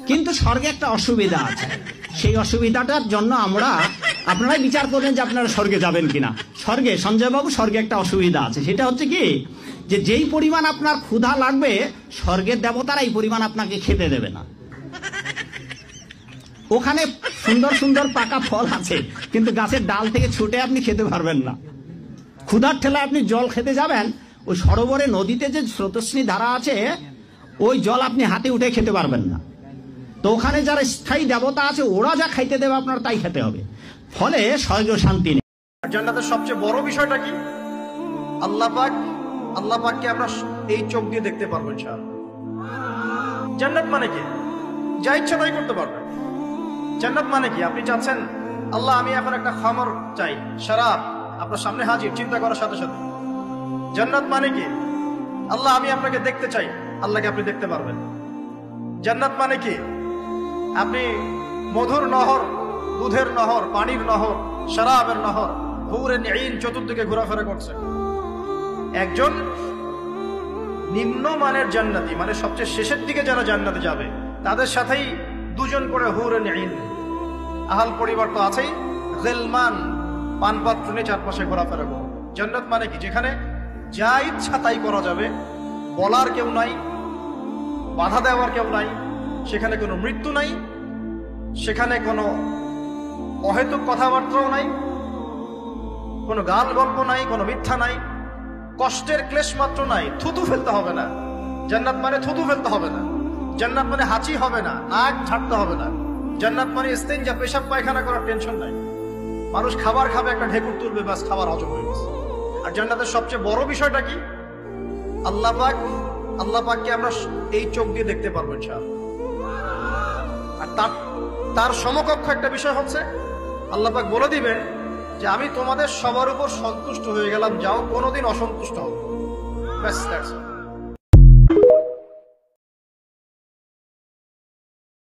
কিন্তু স্বর্গে একটা অসুবিধা আছে, সেই অসুবিধাটার জন্য আপনারাই বিচার করবেন যে আপনারা স্বর্গে যাবেন কিনা। স্বর্গে, সঞ্জয় বাবু, স্বর্গে একটা অসুবিধা আছে, সেটা হচ্ছে কি, যে যেই পরিমাণ আপনার ক্ষুধা লাগবে স্বর্গের দেবতারা এই পরিমাণ আপনাকে খেতে দেবে না। ওখানে সুন্দর সুন্দর পাকা ফল আছে, কিন্তু গাছের ডাল থেকে ছুটে আপনি খেতে পারবেন না। ক্ষুধার ঠেলায় আপনি জল খেতে যাবেন, ওই সরোবরে নদীতে যে স্রোতস্বিনী ধারা আছে, ওই জল আপনি হাতে উঠে খেতে পারবেন না। তো ওখানে যারা স্থায়ী দেবতা আছে, ওরা যা খাইতে দেবে আপনার তাই খেতে হবে, ফলে স্বর্গ শান্তি নেই। জান্নাতের সবচেয়ে বড় বিষয়টা কি? আল্লাহ পাককে আমরা এই চোখ দিয়ে দেখতে পারবো ইনশাআল্লাহ। জান্নাত মানে কি? যা ইচ্ছা তাই করতে পারবেন। জান্নাত মানে কি? আপনি চাচ্ছেন আল্লাহ আমি এখন একটা খামর চাই, শরাব আপনার সামনে হাজির, চিন্তা করার সাথে সাথে। জান্নাত মানে কি? আল্লাহ আমি আপনাকে দেখতে চাই, আল্লাহকে আপনি দেখতে পারবেন। জান্নাত মানে কি? আপনি মধুর নহর, দুধের নহর, পানির নহর, শরাবের নহর, হুরে নিন চতুর্দিকে ঘোরাফেরা করছে। একজন নিম্নমানের জান্নাতি, মানে সবচেয়ে শেষের দিকে যারা জান্নাতে যাবে, তাদের সাথেই দুজন করে হুরে নিন, আহাল পরিবার তো আছেই, গিলমান পানপাত্র নিয়ে চারপাশে ঘোরাফেরা করবে। জান্নাত মানে কি? যেখানে যা ইচ্ছা তাই করা যাবে, বলার কেউ নাই, বাধা দেওয়ার কেউ নাই, সেখানে কোনো মৃত্যু নাই, সেখানে কোনো অহেতুক কথাবার্তাও নাই, কোনো গান গল্প নাই, কোনো মিথ্যা নাই, কষ্টের ক্লেশ মাত্র নাই, থুতু ফেলতে হবে না। জান্নাত মানে থুতু ফেলতে হবে না। জান্নাত মানে হাঁচি হবে না, নাক ঝাড়তে হবে না। জান্নাত মানে ইস্তেঞ্জা, পেশাব পায়খানা করার টেনশন নাই। মানুষ খাবার খাবে, একটা ঢেকুর তুলবে, ব্যাস খাবার হজম হয়ে গেছে। আর জান্নাতের সবচেয়ে বড় বিষয়টা কি? আল্লাহ পাককে আমরা এই চোখ দিয়ে দেখতে পারবো ইনশাআল্লাহ। আর তার সমকক্ষ একটা বিষয় হচ্ছে, আল্লাহ পাক বলে দিবেন যে আমি তোমাদের সবার উপর সন্তুষ্ট হয়ে গেলাম, যাও কোনোদিন অসন্তুষ্ট হবে, ব্যাস।